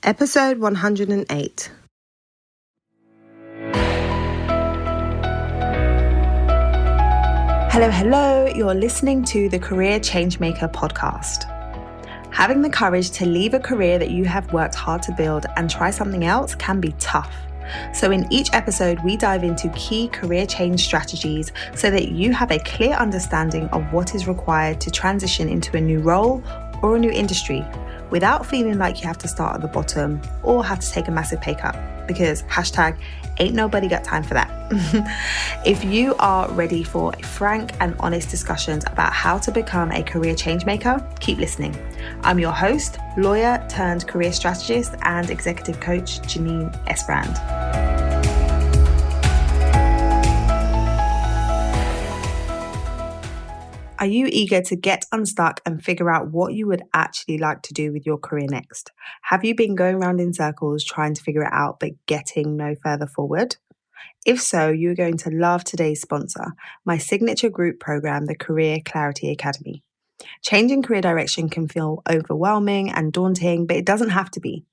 Episode 108. Hello, you're listening to the Career Changemaker podcast. Having the courage to leave a career that you have worked hard to build and try something else can be tough. So in each episode, we dive into key career change strategies so that you have a clear understanding of what is required to transition into a new role or a new industry without feeling like you have to start at the bottom or have to take a massive pay cut, because ain't nobody got time for that. If you are ready for frank and honest discussions about how to become a career change maker, keep listening. I'm your host, lawyer turned career strategist and executive coach, Janine Esbrand. Are you eager to get unstuck and figure out what you would actually like to do with your career next? Have you been going around in circles trying to figure it out but getting no further forward? If so, you're going to love today's sponsor, my signature group program, the Career Clarity Academy. Changing career direction can feel overwhelming and daunting, but it doesn't have to be.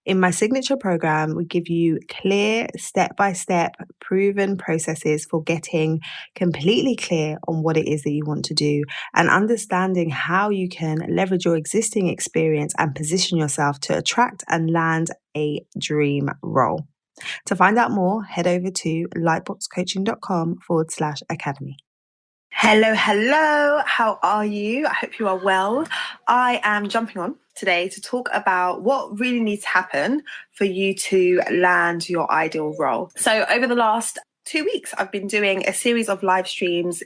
In my signature program, we give you clear, step-by-step, proven processes for getting completely clear on what it is that you want to do and understanding how you can leverage your existing experience and position yourself to attract and land a dream role. To find out more, head over to lightboxcoaching.com/academy. Hello. How are you? I hope you are well. I am jumping on today to talk about what really needs to happen for you to land your ideal role. So over the last 2 weeks, I've been doing a series of live streams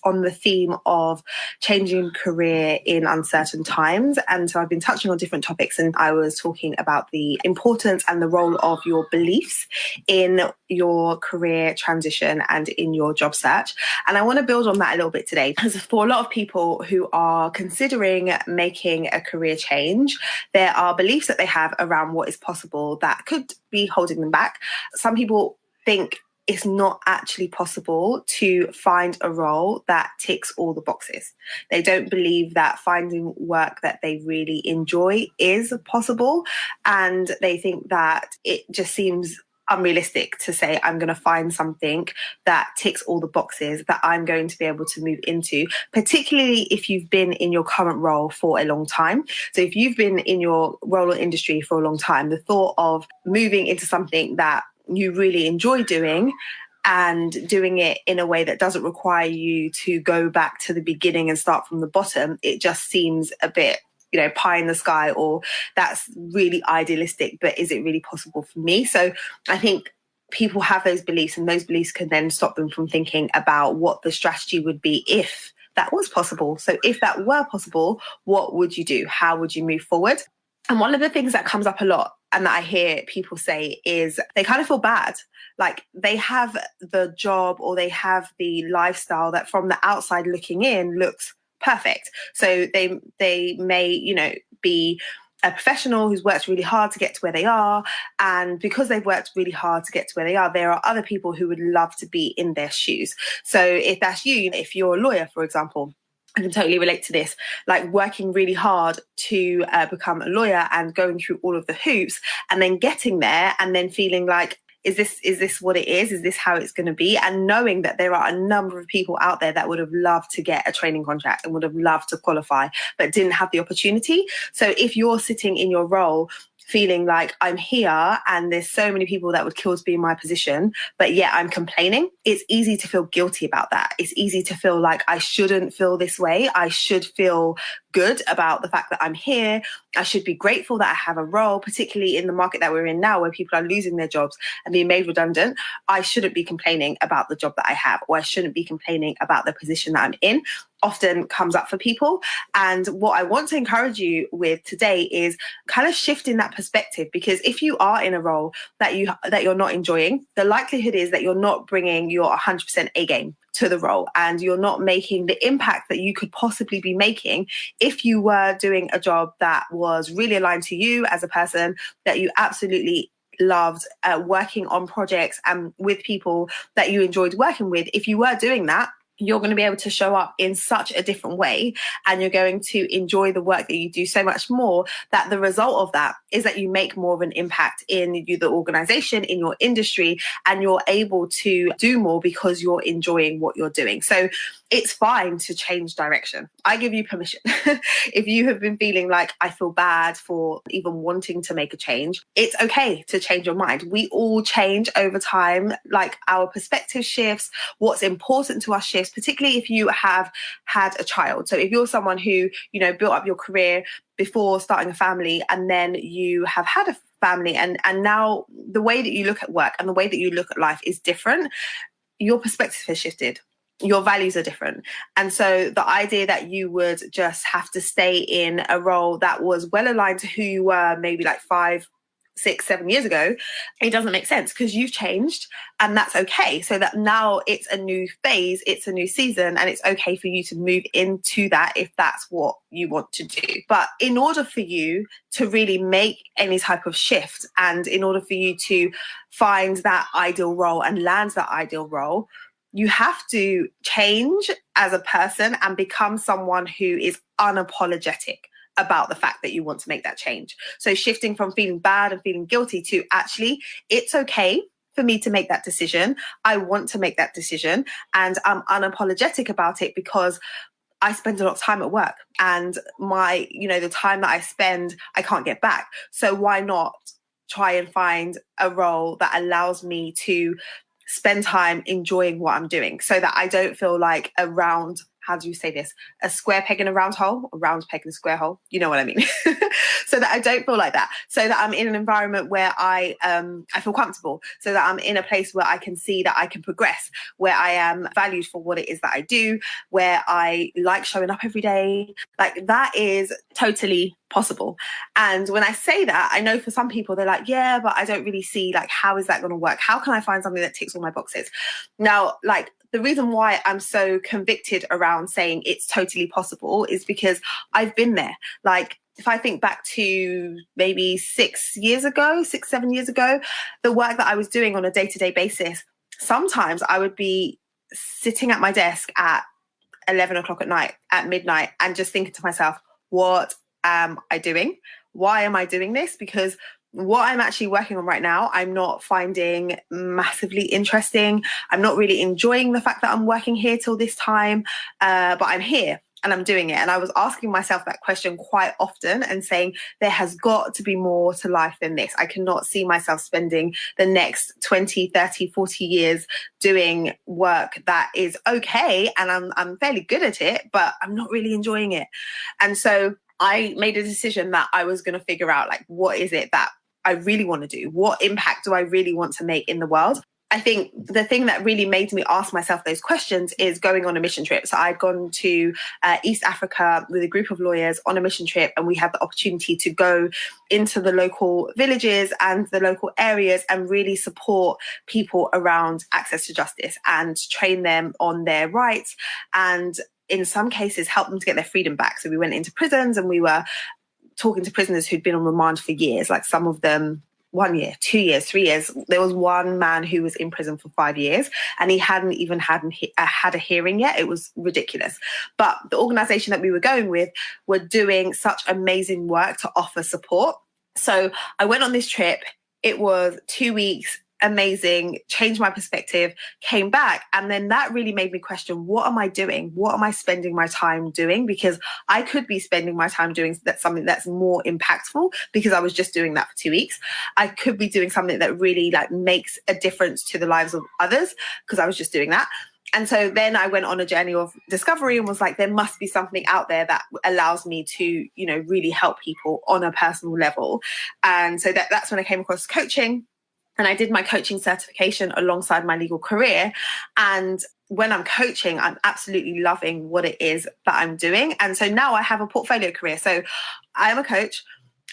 on the theme of changing career in uncertain times. And so I've been touching on different topics, and I was talking about the importance and the role of your beliefs in your career transition and in your job search. And I want to build on that a little bit today, because for a lot of people who are considering making a career change, there are beliefs that they have around what is possible that could be holding them back. Some people think it's not actually possible to find a role that ticks all the boxes. They don't believe that finding work that they really enjoy is possible. And they think that it just seems unrealistic to say, I'm going to find something that ticks all the boxes that I'm going to be able to move into, particularly if you've been in your current role for a long time. So if you've been in your role or industry for a long time, the thought of moving into something that you really enjoy doing and doing it in a way that doesn't require you to go back to the beginning and start from the bottom, it just seems a bit, pie in the sky, or that's really idealistic, but is it really possible for me? So I think people have those beliefs, and those beliefs can then stop them from thinking about what the strategy would be if that was possible. So if that were possible, what would you do? How would you move forward? And one of the things that comes up a lot and that I hear people say is they kind of feel bad. Like they have the job or they have the lifestyle that from the outside looking in looks perfect. So they may, be a professional who's worked really hard to get to where they are. And because they've worked really hard to get to where they are, there are other people who would love to be in their shoes. So if that's you, if you're a lawyer, for example, I can totally relate to this, like working really hard to become a lawyer and going through all of the hoops and then getting there and then feeling like, is this what it is? Is this how it's going to be? And knowing that there are a number of people out there that would have loved to get a training contract and would have loved to qualify, but didn't have the opportunity. So if you're sitting in your role feeling like I'm here and there's so many people that would kill to be in my position, but yet I'm complaining, it's easy to feel guilty about that. It's easy to feel like I shouldn't feel this way. I should feel good about the fact that I'm here. I should be grateful that I have a role, particularly in the market that we're in now where people are losing their jobs and being made redundant. I shouldn't be complaining about the job that I have, or I shouldn't be complaining about the position that I'm in. Often comes up for people. And what I want to encourage you with today is kind of shifting that perspective, because if you are in a role that you're not enjoying, the likelihood is that you're not bringing your 100% A game to the role, and you're not making the impact that you could possibly be making if you were doing a job that was really aligned to you as a person, that you absolutely loved, working on projects and with people that you enjoyed working with. If you were doing that, you're going to be able to show up in such a different way, and you're going to enjoy the work that you do so much more, that the result of that is that you make more of an impact in the organization, in your industry, and you're able to do more because you're enjoying what you're doing. So it's fine to change direction. I give you permission. If you have been feeling like, I feel bad for even wanting to make a change, it's okay to change your mind. We all change over time, like our perspective shifts, what's important to us shifts, particularly if you have had a child. So if you're someone who, built up your career before starting a family, and then you have had a family, and now the way that you look at work and the way that you look at life is different, your perspective has shifted. Your values are different. And so the idea that you would just have to stay in a role that was well aligned to who you were maybe like 5, 6, 7 years ago, it doesn't make sense, because you've changed, and that's okay. So that now it's a new phase, it's a new season, and it's okay for you to move into that if that's what you want to do. But in order for you to really make any type of shift, and in order for you to find that ideal role and land that ideal role, you have to change as a person and become someone who is unapologetic about the fact that you want to make that change. So shifting from feeling bad and feeling guilty to actually, it's okay for me to make that decision. I want to make that decision, and I'm unapologetic about it because I spend a lot of time at work, and the time that I spend, I can't get back. So why not try and find a role that allows me to spend time enjoying what I'm doing, so that I don't feel like a square peg in a round hole, a round peg in a square hole. You know what I mean? So that I don't feel like that. So that I'm in an environment where I feel comfortable. So that I'm in a place where I can see that I can progress, where I am valued for what it is that I do, where I like showing up every day. Like, that is totally possible. And when I say that, I know for some people, they're like, yeah, but I don't really see, like, how is that going to work? How can I find something that ticks all my boxes? Now, like, the reason why I'm so convicted around saying it's totally possible is because I've been there. Like, if I think back to maybe 6, 7 years ago, the work that I was doing on a day-to-day basis, sometimes I would be sitting at my desk at 11 o'clock at night, at midnight, and just thinking to myself, what am I doing? Why am I doing this? Because what I'm actually working on right now, I'm not finding massively interesting. I'm not really enjoying the fact that I'm working here till this time, but I'm here and I'm doing it. And I was asking myself that question quite often and saying, there has got to be more to life than this. I cannot see myself spending the next 20, 30, 40 years doing work that is okay, and I'm fairly good at it, but I'm not really enjoying it. And so I made a decision that I was going to figure out, like, what is it that I really want to do? What impact do I really want to make in the world? I think the thing that really made me ask myself those questions is going on a mission trip. So I'd gone to East Africa with a group of lawyers on a mission trip, and we had the opportunity to go into the local villages and the local areas and really support people around access to justice and train them on their rights, and in some cases help them to get their freedom back. So we went into prisons and we were talking to prisoners who'd been on remand for years, like some of them 1 year, 2 years, 3 years. There was one man who was in prison for 5 years, and he hadn't even had a hearing yet. It was ridiculous. But the organisation that we were going with were doing such amazing work to offer support. So I went on this trip. It was 2 weeks. Amazing, changed my perspective, came back, and then that really made me question, what am I doing? What am I spending my time doing? Because I could be spending my time doing something that's more impactful, because I was just doing that for 2 weeks. I could be doing something that really makes a difference to the lives of others, because I was just doing that. And so then I went on a journey of discovery and was like, there must be something out there that allows me to, really help people on a personal level. And so that's when I came across coaching. And I did my coaching certification alongside my legal career. And when I'm coaching, I'm absolutely loving what it is that I'm doing. And so now I have a portfolio career. So I am a coach.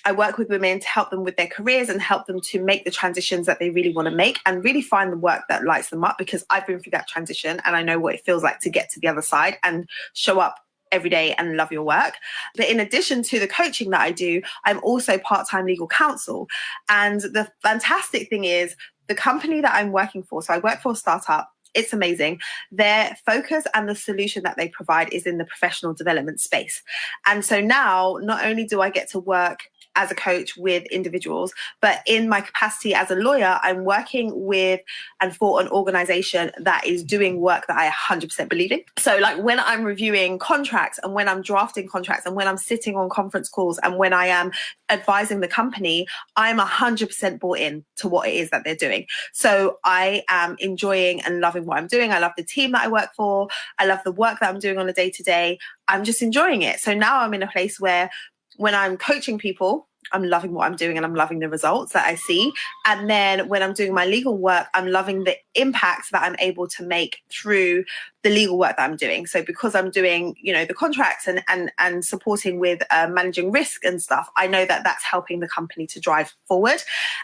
I work with women to help them with their careers and help them to make the transitions that they really want to make and really find the work that lights them up, because I've been through that transition and I know what it feels like to get to the other side and show up every day and love your work. But in addition to the coaching that I do, I'm also part-time legal counsel. And the fantastic thing is, the company that I'm working for, so I work for a startup. It's amazing. Their focus and the solution that they provide is in the professional development space. And so now, not only do I get to work as a coach with individuals, but in my capacity as a lawyer, I'm working with and for an organization that is doing work that I 100% believe in. So like when I'm reviewing contracts and when I'm drafting contracts and when I'm sitting on conference calls and when I am advising the company, I'm 100% bought in to what it is that they're doing. So I am enjoying and loving what I'm doing. I love the team that I work for. I love the work that I'm doing on a day-to-day. I'm just enjoying it. So now I'm in a place where when I'm coaching people, I'm loving what I'm doing and I'm loving the results that I see. And then when I'm doing my legal work, I'm loving the impact that I'm able to make through the legal work that I'm doing. So because I'm doing, the contracts and supporting with managing risk and stuff, I know that that's helping the company to drive forward.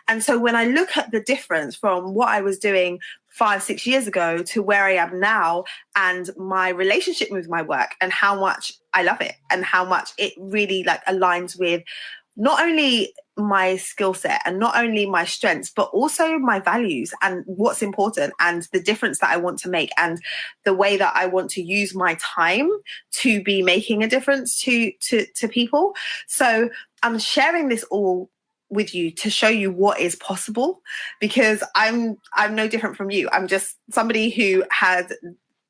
And so when I look at the difference from what I was doing 5-6 years ago to where I am now and my relationship with my work and how much I love it and how much it really aligns with not only my skill set and not only my strengths, but also my values and what's important and the difference that I want to make and the way that I want to use my time to be making a difference to people. So I'm sharing this all with you to show you what is possible, because I'm no different from you. I'm just somebody who has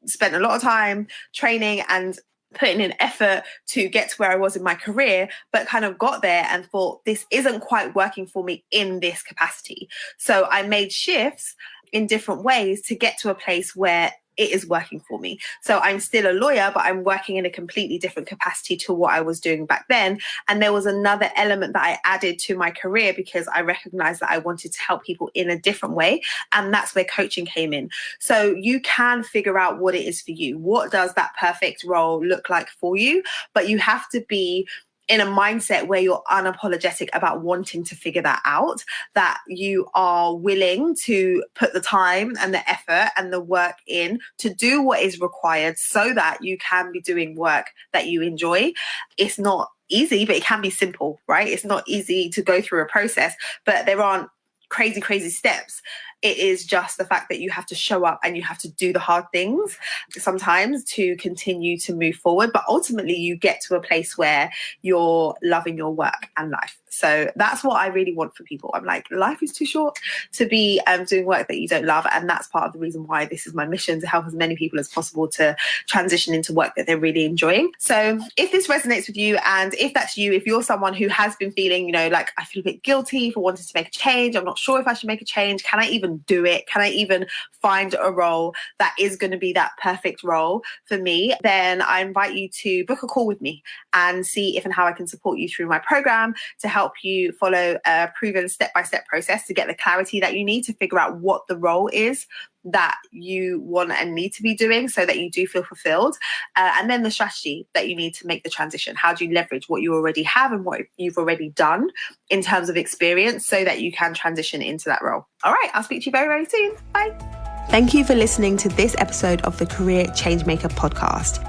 spent a lot of time training and putting in effort to get to where I was in my career, but kind of got there and thought this isn't quite working for me in this capacity. So I made shifts in different ways to get to a place where it is working for me. So I'm still a lawyer, but I'm working in a completely different capacity to what I was doing back then. And there was another element that I added to my career because I recognized that I wanted to help people in a different way. And that's where coaching came in. So you can figure out what it is for you. What does that perfect role look like for you? But you have to be in a mindset where you're unapologetic about wanting to figure that out, that you are willing to put the time and the effort and the work in to do what is required so that you can be doing work that you enjoy. It's not easy, but it can be simple, right? It's not easy to go through a process, but there aren't crazy steps. It is just the fact that you have to show up and you have to do the hard things sometimes to continue to move forward. But ultimately, you get to a place where you're loving your work and life. So that's what I really want for people. I'm like, life is too short to be doing work that you don't love. And that's part of the reason why this is my mission, to help as many people as possible to transition into work that they're really enjoying. So if this resonates with you, and if that's you, if you're someone who has been feeling, I feel a bit guilty for wanting to make a change, I'm not sure if I should make a change. Can I even do it? Can I even find a role that is going to be that perfect role for me? Then I invite you to book a call with me and see if and how I can support you through my program to help you follow a proven step-by-step process to get the clarity that you need to figure out what the role is that you want and need to be doing so that you do feel fulfilled. And then the strategy that you need to make the transition. How do you leverage what you already have and what you've already done in terms of experience so that you can transition into that role? All right, I'll speak to you very, very soon. Bye. Thank you for listening to this episode of the Career Changemaker podcast.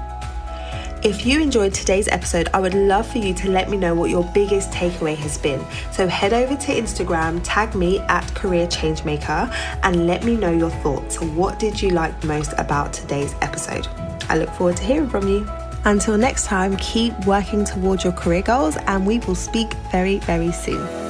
If you enjoyed today's episode, I would love for you to let me know what your biggest takeaway has been. So head over to Instagram, tag me at Career Changemaker, and let me know your thoughts. What did you like most about today's episode? I look forward to hearing from you. Until next time, keep working towards your career goals, and we will speak very, very soon.